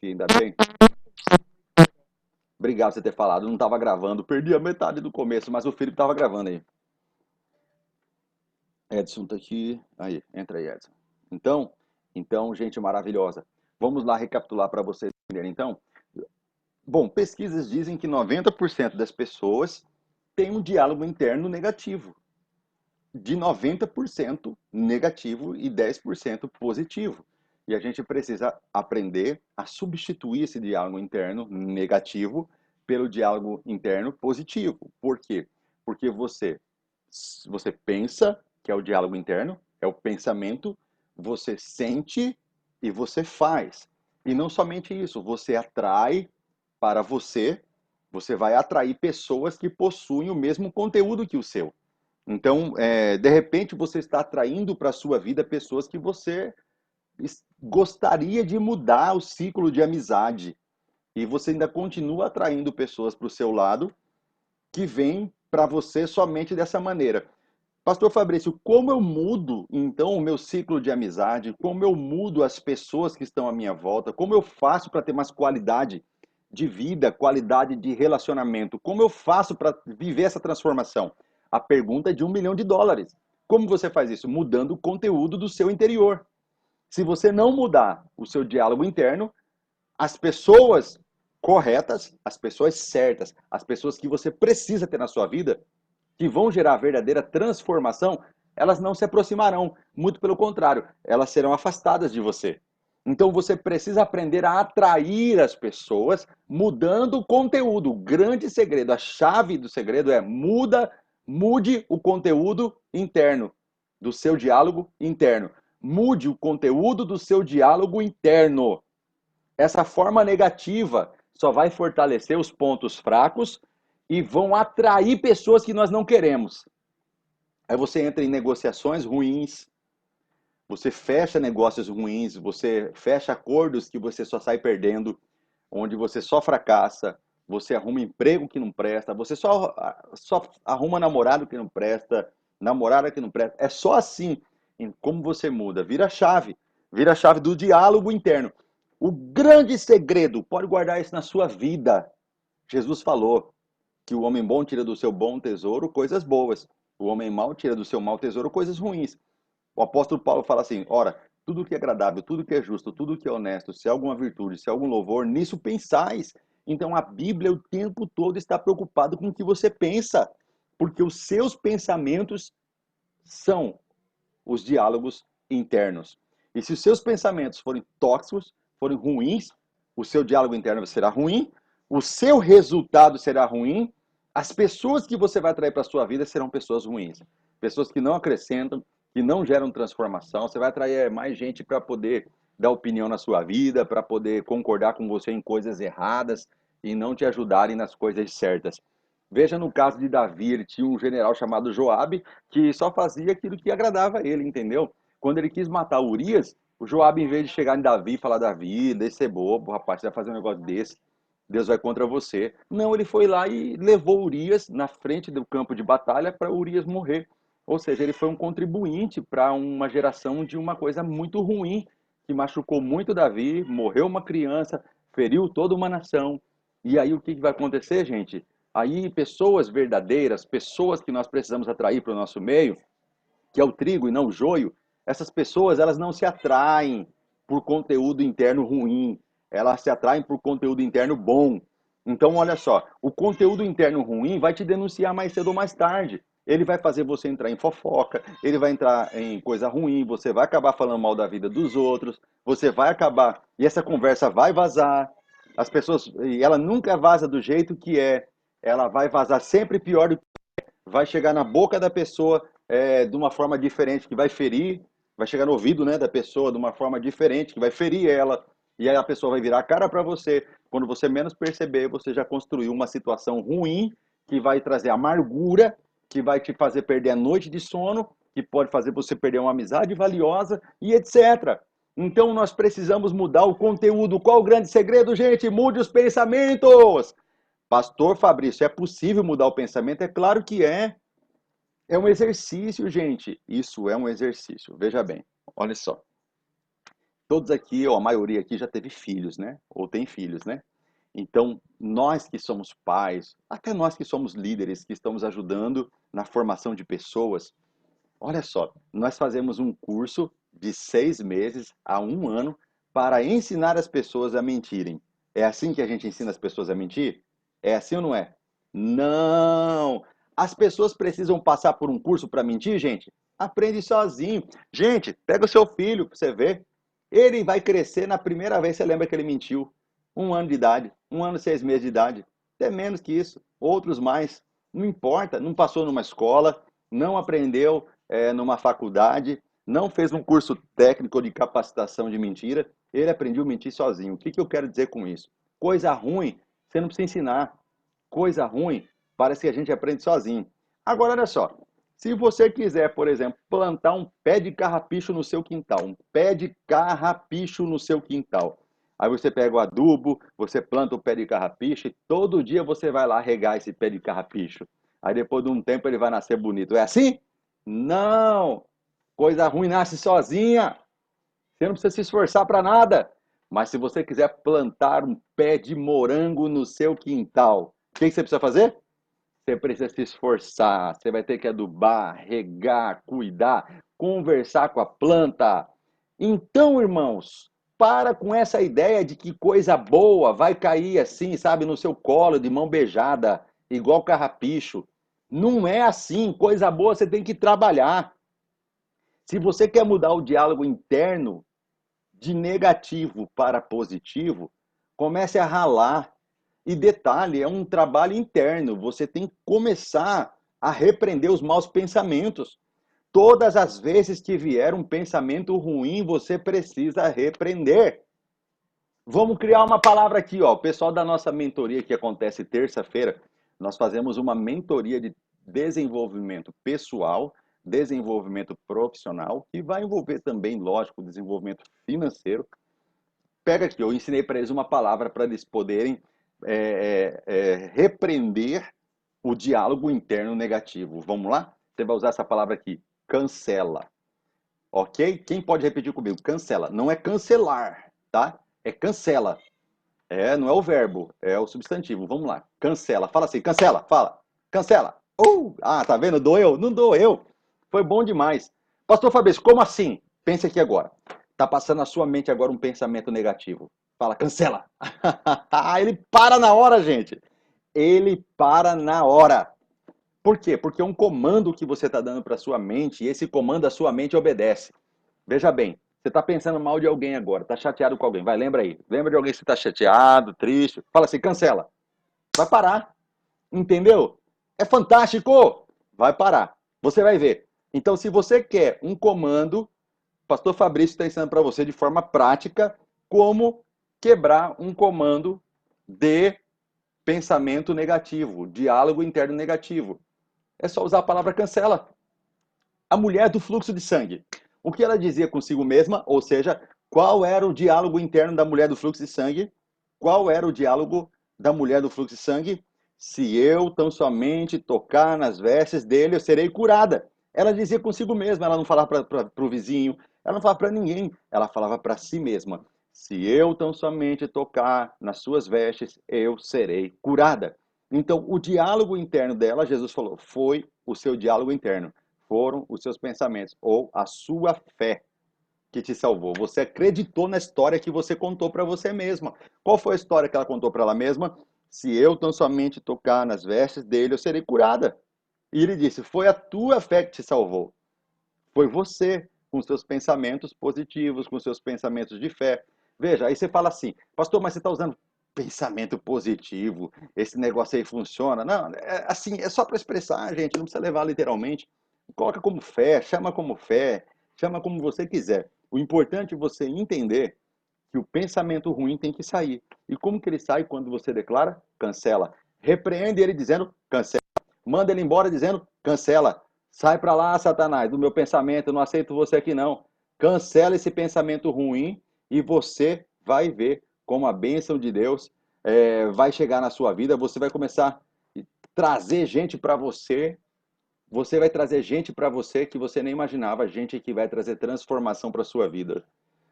aqui, ainda bem. Obrigado por você ter falado. Não estava gravando, perdi a metade do começo, mas o Felipe estava gravando aí. Edson tá aqui. Aí, entra aí, Edson. Então, gente maravilhosa. Vamos lá recapitular para vocês entenderem. Então, bom, pesquisas dizem que 90% das pessoas têm um diálogo interno negativo. De 90% negativo e 10% positivo. E a gente precisa aprender a substituir esse diálogo interno negativo pelo diálogo interno positivo. Por quê? Porque você pensa, que é o diálogo interno, é o pensamento, você sente e você faz. E não somente isso, você atrai para você vai atrair pessoas que possuem o mesmo conteúdo que o seu. Então, de repente, você está atraindo para a sua vida pessoas que você gostaria de mudar o ciclo de amizade. E você ainda continua atraindo pessoas para o seu lado que vêm para você somente dessa maneira. Pastor Fabrício, como eu mudo então o meu ciclo de amizade? Como eu mudo as pessoas que estão à minha volta? Como eu faço para ter mais qualidade de vida, qualidade de relacionamento? Como eu faço para viver essa transformação? A pergunta é de US$ 1 milhão. Como você faz isso? Mudando o conteúdo do seu interior. Se você não mudar o seu diálogo interno, as pessoas corretas, as pessoas certas, as pessoas que você precisa ter na sua vida, que vão gerar a verdadeira transformação, elas não se aproximarão. Muito pelo contrário, elas serão afastadas de você. Então você precisa aprender a atrair as pessoas mudando o conteúdo. O grande segredo, a chave do segredo é mude o conteúdo interno do seu diálogo interno. Mude o conteúdo do seu diálogo interno. Essa forma negativa só vai fortalecer os pontos fracos e vão atrair pessoas que nós não queremos. Aí você entra em negociações ruins, você fecha negócios ruins, você fecha acordos que você só sai perdendo, onde você só fracassa, você arruma emprego que não presta, você só arruma namorado que não presta, namorada que não presta. É só assim em como você muda. Vira a chave do diálogo interno. O grande segredo, pode guardar isso na sua vida. Jesus falou que o homem bom tira do seu bom tesouro coisas boas. O homem mau tira do seu mau tesouro coisas ruins. O apóstolo Paulo fala assim: ora, tudo que é agradável, tudo que é justo, tudo que é honesto, se há alguma virtude, se há algum louvor, nisso pensais. Então a Bíblia o tempo todo está preocupado com o que você pensa, porque os seus pensamentos são os diálogos internos. E se os seus pensamentos forem tóxicos, forem ruins, o seu diálogo interno será ruim, o seu resultado será ruim, as pessoas que você vai atrair para a sua vida serão pessoas ruins. Pessoas que não acrescentam, que não geram transformação. Você vai atrair mais gente para poder dar opinião na sua vida, para poder concordar com você em coisas erradas e não te ajudarem nas coisas certas. Veja no caso de Davi, ele tinha um general chamado Joabe que só fazia aquilo que agradava a ele, entendeu? Quando ele quis matar Urias, o Joabe, em vez de chegar em Davi e falar: Davi, deixa ser bobo, rapaz, você vai fazer um negócio desse, Deus vai contra você. Não, ele foi lá e levou Urias na frente do campo de batalha para Urias morrer. Ou seja, ele foi um contribuinte para uma geração de uma coisa muito ruim, que machucou muito Davi, morreu uma criança, feriu toda uma nação. E aí o que vai acontecer, gente? Aí pessoas verdadeiras, pessoas que nós precisamos atrair para o nosso meio, que é o trigo e não o joio, essas pessoas elas não se atraem por conteúdo interno ruim, elas se atraem por conteúdo interno bom. Então, olha só, o conteúdo interno ruim vai te denunciar mais cedo ou mais tarde. Ele vai fazer você entrar em fofoca, ele vai entrar em coisa ruim, você vai acabar falando mal da vida dos outros, você vai acabar, e essa conversa vai vazar. As pessoas, e ela nunca vaza do jeito que é, ela vai vazar sempre pior do que vai chegar na boca da pessoa de uma forma diferente, que vai ferir, vai chegar no ouvido, né, da pessoa de uma forma diferente, que vai ferir ela, e aí a pessoa vai virar a cara para você. Quando você menos perceber, você já construiu uma situação ruim, que vai trazer amargura, que vai te fazer perder a noite de sono, que pode fazer você perder uma amizade valiosa, e etc. Então nós precisamos mudar o conteúdo. Qual o grande segredo, gente? Mude os pensamentos! Pastor Fabrício, é possível mudar o pensamento? É claro que é. É um exercício, gente. Isso é um exercício. Veja bem, olha só. Todos aqui, ou a maioria aqui já teve filhos, né? Ou tem filhos, né? Então, nós que somos pais, até nós que somos líderes, que estamos ajudando na formação de pessoas, olha só, nós fazemos um curso de 6 meses a um ano para ensinar as pessoas a mentirem. É assim que a gente ensina as pessoas a mentir? É assim ou não é? Não! As pessoas precisam passar por um curso para mentir, gente? Aprende sozinho. Gente, pega o seu filho para você ver. Ele vai crescer na primeira vez, você lembra que ele mentiu. 1 ano de idade, 1 ano e 6 meses de idade. Até menos que isso, outros mais. Não importa, não passou numa escola, não aprendeu numa faculdade, não fez um curso técnico de capacitação de mentira, ele aprendeu a mentir sozinho. O que eu quero dizer com isso? Coisa ruim, você não precisa ensinar. Coisa ruim, parece que a gente aprende sozinho. Agora, olha só, se você quiser, por exemplo, plantar um pé de carrapicho no seu quintal, um pé de carrapicho no seu quintal, aí você pega o adubo, você planta o pé de carrapicho e todo dia você vai lá regar esse pé de carrapicho. Aí depois de um tempo ele vai nascer bonito. É assim? Não! Coisa ruim nasce sozinha. Você não precisa se esforçar para nada. Mas se você quiser plantar um pé de morango no seu quintal, o que você precisa fazer? Você precisa se esforçar. Você vai ter que adubar, regar, cuidar, conversar com a planta. Então, irmãos, para com essa ideia de que coisa boa vai cair assim, sabe, no seu colo, de mão beijada, igual carrapicho. Não é assim. Coisa boa você tem que trabalhar. Se você quer mudar o diálogo interno de negativo para positivo, comece a ralar. E detalhe, é um trabalho interno. Você tem que começar a repreender os maus pensamentos. Todas as vezes que vier um pensamento ruim, você precisa repreender. Vamos criar uma palavra aqui, ó. O pessoal da nossa mentoria que acontece terça-feira, nós fazemos uma mentoria de desenvolvimento pessoal, desenvolvimento profissional, que vai envolver também, lógico, desenvolvimento financeiro. Pega aqui, eu ensinei para eles uma palavra para eles poderem repreender o diálogo interno negativo. Vamos lá? Você vai usar essa palavra aqui, cancela. Ok? Quem pode repetir comigo? Cancela. Não é cancelar, tá? É cancela. Não é o verbo, é o substantivo. Vamos lá. Cancela. Fala assim, cancela. Fala. Cancela. Tá vendo? Doeu? Não doeu. Foi bom demais. Pastor Fabrício, como assim? Pense aqui agora. Tá passando na sua mente agora um pensamento negativo. Fala, cancela. Ele para na hora, gente. Ele para na hora. Por quê? Porque é um comando que você está dando para sua mente e esse comando a sua mente obedece. Veja bem, você está pensando mal de alguém agora, está chateado com alguém. Vai, lembra aí. Lembra de alguém que você está chateado, triste. Fala assim, cancela. Vai parar. Entendeu? É fantástico. Vai parar. Você vai ver. Então, se você quer um comando, o pastor Fabrício está ensinando para você de forma prática como quebrar um comando de pensamento negativo, diálogo interno negativo. É só usar a palavra cancela. A mulher do fluxo de sangue. O que ela dizia consigo mesma, ou seja, qual era o diálogo interno da mulher do fluxo de sangue? Qual era o diálogo da mulher do fluxo de sangue? Se eu tão somente tocar nas vestes dele, eu serei curada. Ela dizia consigo mesma, ela não falava para o vizinho, ela não falava para ninguém, ela falava para si mesma. Se eu tão somente tocar nas suas vestes, eu serei curada. Então, o diálogo interno dela, Jesus falou, foi o seu diálogo interno, foram os seus pensamentos ou a sua fé que te salvou. Você acreditou na história que você contou para você mesma. Qual foi a história que ela contou para ela mesma? Se eu tão somente tocar nas vestes dele, eu serei curada. E ele disse: foi a tua fé que te salvou. Foi você, com seus pensamentos positivos, com seus pensamentos de fé. Veja, aí você fala assim, pastor, mas você está usando pensamento positivo, esse negócio aí funciona? Não, assim, é só para expressar, gente, não precisa levar literalmente. Coloca como fé, chama como você quiser. O importante é você entender que o pensamento ruim tem que sair. E como que ele sai quando você declara? Cancela. Repreende ele dizendo, cancela. Manda ele embora dizendo, cancela. Sai para lá, Satanás, do meu pensamento, eu não aceito você aqui não. Cancela esse pensamento ruim e você vai ver como a bênção de Deus vai chegar na sua vida. Você vai começar a trazer gente para você. Você vai trazer gente para você que você nem imaginava, gente que vai trazer transformação para sua vida.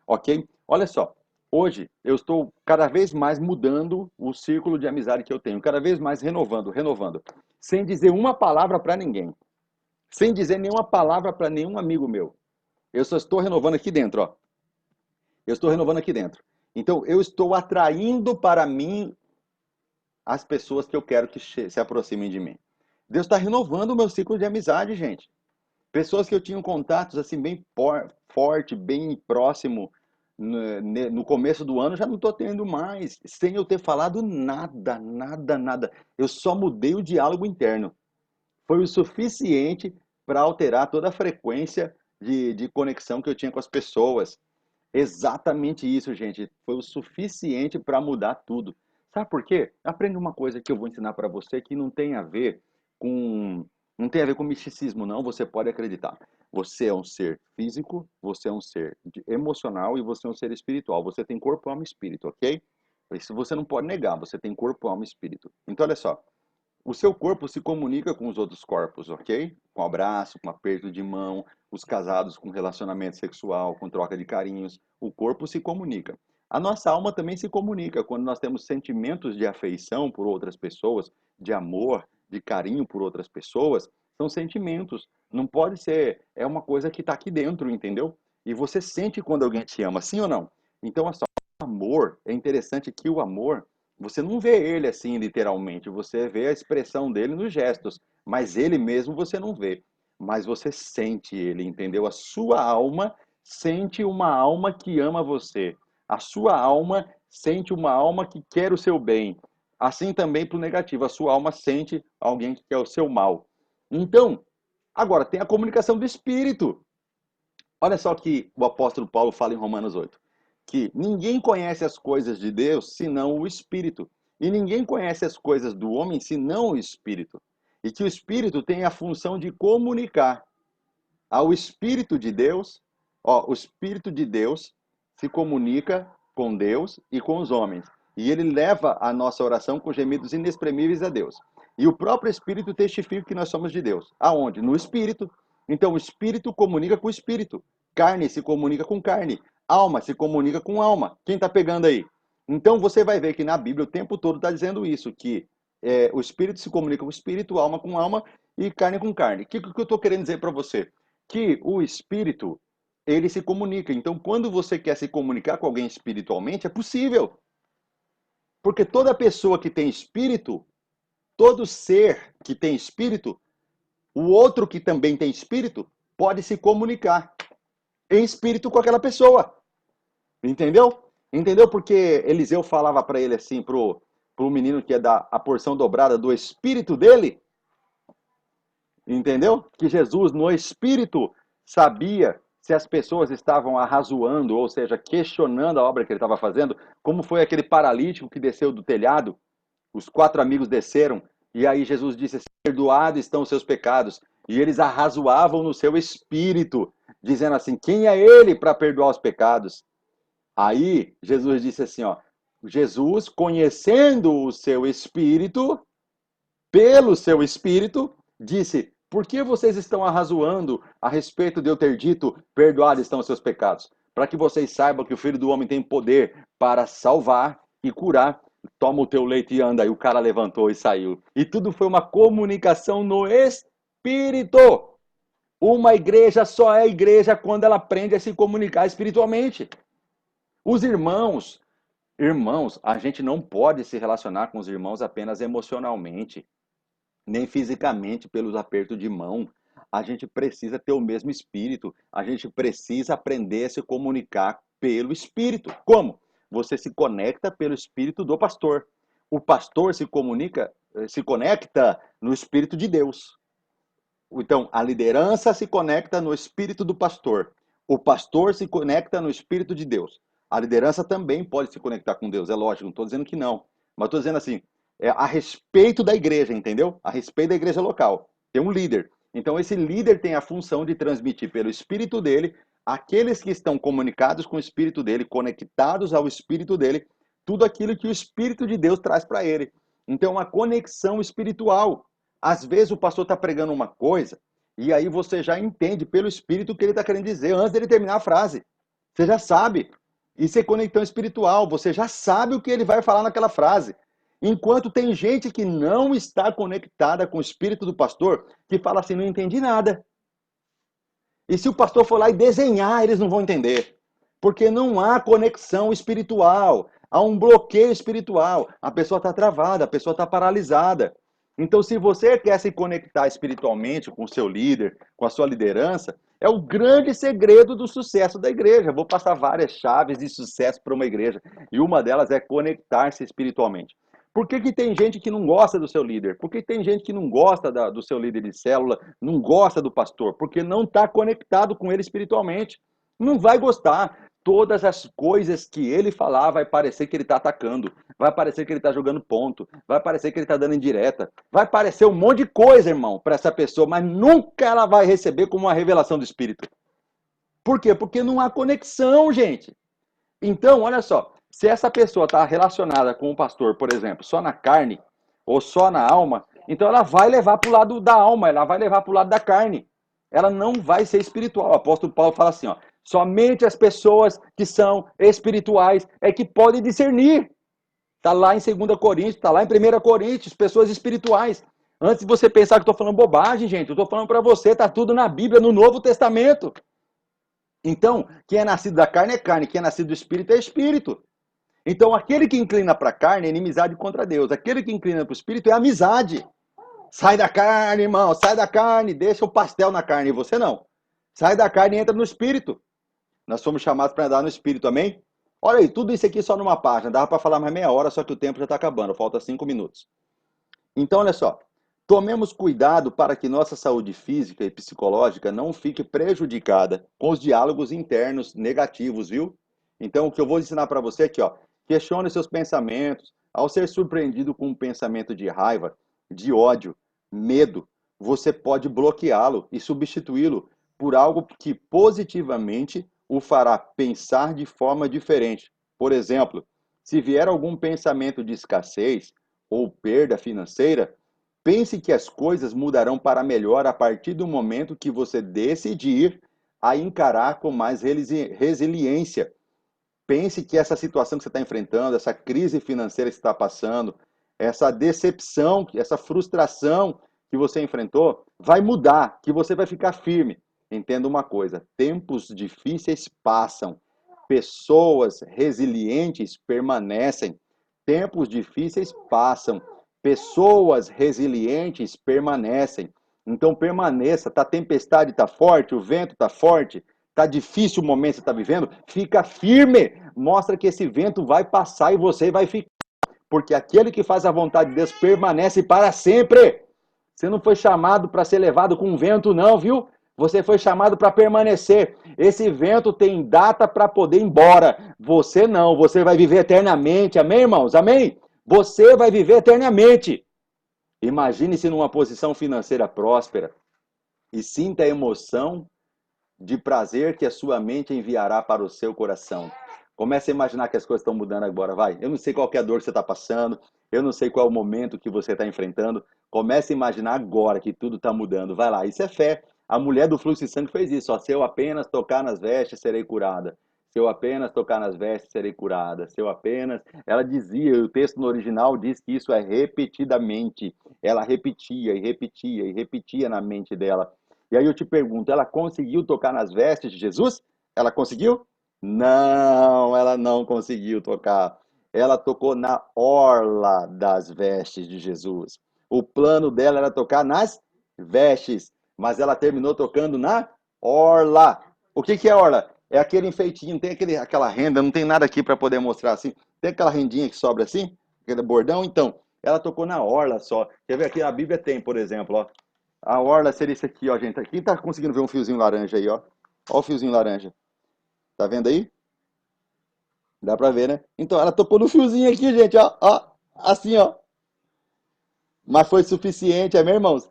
ok? Olha só, hoje eu estou cada vez mais mudando o círculo de amizade que eu tenho, cada vez mais renovando, renovando, sem dizer uma palavra para ninguém, sem dizer nenhuma palavra para nenhum amigo meu. Eu só estou renovando aqui dentro, ó. Eu estou renovando aqui dentro. Então, eu estou atraindo para mim as pessoas que eu quero que se aproximem de mim. Deus está renovando o meu ciclo de amizade, gente. Pessoas que eu tinha contatos assim bem forte, bem próximo no começo do ano, já não estou tendo mais, sem eu ter falado nada, nada, nada. Eu só mudei o diálogo interno. Foi o suficiente para alterar toda a frequência de conexão que eu tinha com as pessoas. Exatamente isso, gente. Foi o suficiente para mudar tudo. Sabe por quê? Aprende uma coisa que eu vou ensinar para você que não tem a ver com misticismo, não. Você pode acreditar. Você é um ser físico, você é um ser emocional e você é um ser espiritual. Você tem corpo, alma e espírito, ok? Isso você não pode negar. Você tem corpo, alma e espírito. Então, olha só. O seu corpo se comunica com os outros corpos, ok? Com abraço, com aperto de mão, os casados com relacionamento sexual, com troca de carinhos. O corpo se comunica. A nossa alma também se comunica quando nós temos sentimentos de afeição por outras pessoas, de amor, de carinho por outras pessoas. São sentimentos. Não pode ser. É uma coisa que está aqui dentro, entendeu? E você sente quando alguém te ama, sim ou não? Então, olha só, o amor, é interessante que o amor você não vê ele assim literalmente, você vê a expressão dele nos gestos, mas ele mesmo você não vê. Mas você sente ele, entendeu? A sua alma sente uma alma que ama você. A sua alma sente uma alma que quer o seu bem. Assim também para o negativo, a sua alma sente alguém que quer o seu mal. Então, agora tem a comunicação do espírito. Olha só que o apóstolo Paulo fala em Romanos 8, que ninguém conhece as coisas de Deus senão o Espírito, e ninguém conhece as coisas do homem senão o Espírito, e que o Espírito tem a função de comunicar ao Espírito de Deus, ó, o Espírito de Deus se comunica com Deus e com os homens, e ele leva a nossa oração com gemidos inexprimíveis a Deus. E o próprio Espírito testifica que nós somos de Deus. Aonde? No Espírito. Então o Espírito comunica com o Espírito. Carne se comunica com carne. Alma se comunica com alma. Quem está pegando aí? Então você vai ver que na Bíblia o tempo todo está dizendo isso, que o Espírito se comunica com o Espírito, alma com alma e carne com carne. O que eu estou querendo dizer para você? Que o espírito, ele se comunica. Então, quando você quer se comunicar com alguém espiritualmente, é possível. Porque toda pessoa que tem espírito, todo ser que tem espírito, o outro que também tem espírito, pode se comunicar em espírito com aquela pessoa. Entendeu? Entendeu? Porque Eliseu falava para ele assim, pro menino que ia dar a porção dobrada do espírito dele, entendeu? Que Jesus, no espírito, sabia se as pessoas estavam arrazoando, ou seja, questionando a obra que ele estava fazendo, como foi aquele paralítico que desceu do telhado, os 4 amigos desceram, e aí Jesus disse assim, perdoados estão os seus pecados, e eles arrazoavam no seu espírito, dizendo assim, quem é ele para perdoar os pecados? Aí Jesus disse assim, ó, Jesus, conhecendo o seu espírito, pelo seu espírito, disse: Por que vocês estão arrazoando a respeito de eu ter dito, perdoados estão os seus pecados? Para que vocês saibam que o Filho do Homem tem poder para salvar e curar. Toma o teu leite e anda. E o cara levantou e saiu. E tudo foi uma comunicação no Espírito. Uma igreja só é igreja quando ela aprende a se comunicar espiritualmente. Os irmãos, a gente não pode se relacionar com os irmãos apenas emocionalmente nem fisicamente pelos apertos de mão. A gente precisa ter o mesmo espírito. A gente precisa aprender a se comunicar pelo espírito. Como? Você se conecta pelo espírito do pastor. O pastor se conecta no espírito de Deus. Então, a liderança se conecta no espírito do pastor. O pastor se conecta no espírito de Deus. A liderança também pode se conectar com Deus, é lógico, não estou dizendo que não. Mas estou dizendo assim, a respeito da igreja, entendeu? A respeito da igreja local. Tem um líder. Então, esse líder tem a função de transmitir pelo espírito dele, aqueles que estão comunicados com o espírito dele, conectados ao espírito dele, tudo aquilo que o espírito de Deus traz para ele. Então, uma conexão espiritual. Às vezes o pastor está pregando uma coisa e aí você já entende pelo Espírito o que ele está querendo dizer antes dele terminar a frase. Você já sabe. Isso é conexão espiritual. Você já sabe o que ele vai falar naquela frase. Enquanto tem gente que não está conectada com o espírito do pastor, que fala assim, não entendi nada. E se o pastor for lá e desenhar, eles não vão entender. Porque não há conexão espiritual. Há um bloqueio espiritual. A pessoa está travada, a pessoa está paralisada. Então, se você quer se conectar espiritualmente com o seu líder, com a sua liderança, é o grande segredo do sucesso da igreja. Vou passar várias chaves de sucesso para uma igreja. E uma delas é conectar-se espiritualmente. Por que, que tem gente que não gosta do seu líder? Por que tem gente que não gosta do seu líder de célula, não gosta do pastor? Porque não está conectado com ele espiritualmente. Não vai gostar. Todas as coisas que ele falar vai parecer que ele está atacando, vai parecer que ele está jogando ponto, vai parecer que ele está dando indireta, vai parecer um monte de coisa, irmão, para essa pessoa, mas nunca ela vai receber como uma revelação do Espírito. Por quê? Porque não há conexão, gente. Então, olha só, se essa pessoa está relacionada com o pastor, por exemplo, só na carne ou só na alma, então ela vai levar para o lado da alma, ela vai levar para o lado da carne. Ela não vai ser espiritual. O apóstolo Paulo fala assim, ó, somente as pessoas que são espirituais é que podem discernir. Está lá em 2 Coríntios, está lá em 1 Coríntios, pessoas espirituais. Antes de você pensar que eu estou falando bobagem, gente, eu estou falando para você, está tudo na Bíblia, no Novo Testamento. Então, quem é nascido da carne é carne, quem é nascido do espírito é espírito. Então, aquele que inclina para a carne é inimizade contra Deus. Aquele que inclina para o espírito é amizade. Sai da carne, irmão, sai da carne, deixa o pastel na carne, e você não. Sai da carne e entra no espírito. Nós somos chamados para andar no espírito, amém? Olha aí, tudo isso aqui só numa página. Dava para falar mais meia hora, só que o tempo já está acabando, falta 5 minutos. Então, olha só. Tomemos cuidado para que nossa saúde física e psicológica não fique prejudicada com os diálogos internos negativos, viu? Então, o que eu vou ensinar para você aqui, ó, questione seus pensamentos. Ao ser surpreendido com um pensamento de raiva, de ódio, medo, você pode bloqueá-lo e substituí-lo por algo que positivamente o fará pensar de forma diferente. Por exemplo, se vier algum pensamento de escassez ou perda financeira, pense que as coisas mudarão para melhor a partir do momento que você decidir a encarar com mais resiliência. Pense que essa situação que você está enfrentando, essa crise financeira que você está passando, essa decepção, essa frustração que você enfrentou, vai mudar, que você vai ficar firme. Entenda uma coisa: tempos difíceis passam, pessoas resilientes permanecem. Tempos difíceis passam, pessoas resilientes permanecem. Então permaneça, tá tempestade, tá forte, o vento tá forte, tá difícil o momento que você está vivendo, fica firme, mostra que esse vento vai passar e você vai ficar, porque aquele que faz a vontade de Deus permanece para sempre. Você não foi chamado para ser levado com vento não, viu? Você foi chamado para permanecer. Esse vento tem data para poder ir embora. Você não, você vai viver eternamente. Amém, irmãos? Amém? Você vai viver eternamente. Imagine-se numa posição financeira próspera e sinta a emoção de prazer que a sua mente enviará para o seu coração. Comece a imaginar que as coisas estão mudando agora, vai. Eu não sei qual é a dor que você está passando, eu não sei qual é o momento que você está enfrentando. Comece a imaginar agora que tudo está mudando. Vai lá, isso é fé. A mulher do fluxo de sangue fez isso. Ó. Se eu apenas tocar nas vestes, serei curada. Se eu apenas tocar nas vestes, serei curada. Se eu apenas... Ela dizia, o texto no original diz que isso é repetidamente. Ela repetia e repetia e repetia na mente dela. E aí eu te pergunto, ela conseguiu tocar nas vestes de Jesus? Ela conseguiu? Não, ela não conseguiu tocar. Ela tocou na orla das vestes de Jesus. O plano dela era tocar nas vestes, mas ela terminou tocando na orla. O que que é orla? É aquele enfeitinho, tem aquela renda, não tem nada aqui para poder mostrar assim. Tem aquela rendinha que sobra assim, aquele bordão, então. Ela tocou na orla só. Quer ver aqui? A Bíblia tem, por exemplo, ó. A orla seria isso aqui, ó, gente. Quem tá conseguindo ver um fiozinho laranja aí, ó? Ó o fiozinho laranja. Tá vendo aí? Dá pra ver, né? Então, ela tocou no fiozinho aqui, gente, ó. Ó. Assim, ó. Mas foi suficiente, é, meus irmãos?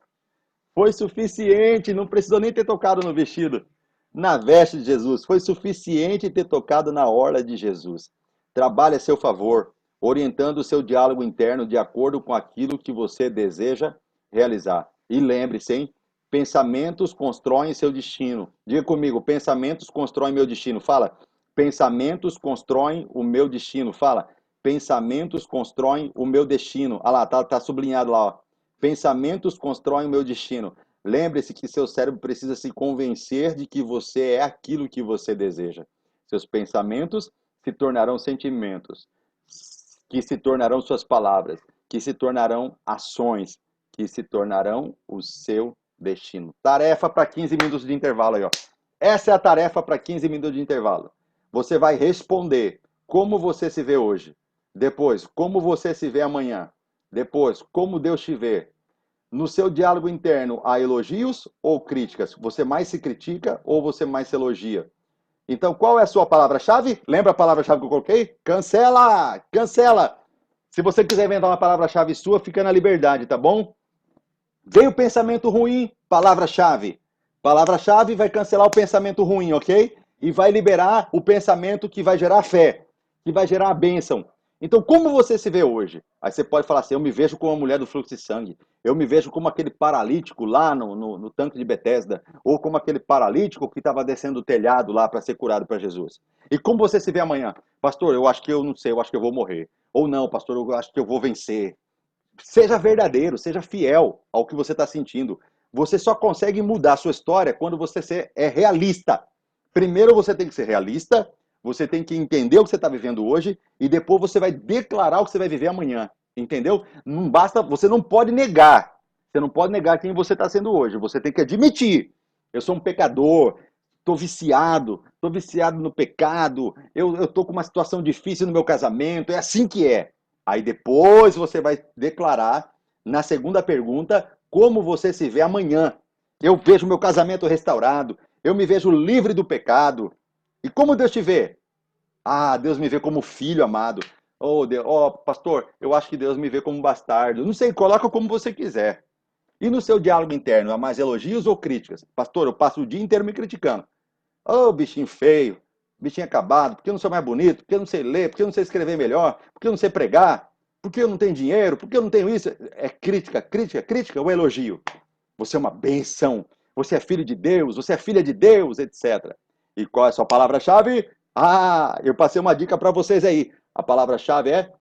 Foi suficiente. Não precisou nem ter tocado no vestido. Na veste de Jesus. Foi suficiente ter tocado na orla de Jesus. Trabalhe a seu favor, orientando o seu diálogo interno de acordo com aquilo que você deseja realizar. E lembre-se, hein? Pensamentos constroem seu destino. Diga comigo, pensamentos constroem meu destino. Fala, Pensamentos constroem o meu destino. Fala, pensamentos constroem o meu destino. Ah lá, tá sublinhado lá, ó. Pensamentos constroem o meu destino. Lembre-se que seu cérebro precisa se convencer de que você é aquilo que você deseja. Seus pensamentos se tornarão sentimentos, que se tornarão suas palavras, que se tornarão ações, que se tornarão o seu destino. Tarefa para 15 minutos de intervalo aí, ó. Essa é a tarefa para 15 minutos de intervalo. Você vai responder como você se vê hoje. Depois, como você se vê amanhã. Depois, como Deus te vê. No seu diálogo interno, há elogios ou críticas? Você mais se critica ou você mais se elogia? Então, qual é a sua palavra-chave? Lembra a palavra-chave que eu coloquei? Cancela! Cancela! Se você quiser inventar uma palavra-chave sua, fica na liberdade, tá bom? Veio o pensamento ruim, palavra-chave. Palavra-chave vai cancelar o pensamento ruim, ok? E vai liberar o pensamento que vai gerar fé, que vai gerar a bênção. Então, como você se vê hoje? Aí você pode falar assim, eu me vejo como a mulher do fluxo de sangue. Eu me vejo como aquele paralítico lá no tanque de Betesda. Ou como aquele paralítico que estava descendo o telhado lá para ser curado para Jesus. E como você se vê amanhã? Pastor, eu acho que eu não sei, eu acho que eu vou morrer. Ou não, pastor, eu acho que eu vou vencer. Seja verdadeiro, seja fiel ao que você está sentindo. Você só consegue mudar a sua história quando você é realista. Primeiro você tem que ser realista, você tem que entender o que você está vivendo hoje e depois você vai declarar o que você vai viver amanhã. Entendeu? Não basta, você não pode negar. Você não pode negar quem você está sendo hoje. Você tem que admitir. Eu sou um pecador, estou viciado no pecado, eu estou com uma situação difícil no meu casamento, é assim que é. Aí depois você vai declarar, na segunda pergunta, como você se vê amanhã. Eu vejo meu casamento restaurado, eu me vejo livre do pecado. E como Deus te vê? Ah, Deus me vê como filho amado. Oh, Deus, oh, pastor, eu acho que Deus me vê como um bastardo. Não sei, coloca como você quiser. E no seu diálogo interno, há mais elogios ou críticas? Pastor, eu passo o dia inteiro me criticando. Ô, oh, bichinho feio, bichinho acabado, porque eu não sou mais bonito, porque eu não sei ler, porque eu não sei escrever melhor, porque eu não sei pregar, porque eu não tenho dinheiro, porque eu não tenho isso. É crítica, crítica, crítica ou elogio? Você é uma benção, você é filho de Deus, você é filha de Deus, etc. E qual é a sua palavra-chave? Ah, eu passei uma dica para vocês aí. A palavra-chave é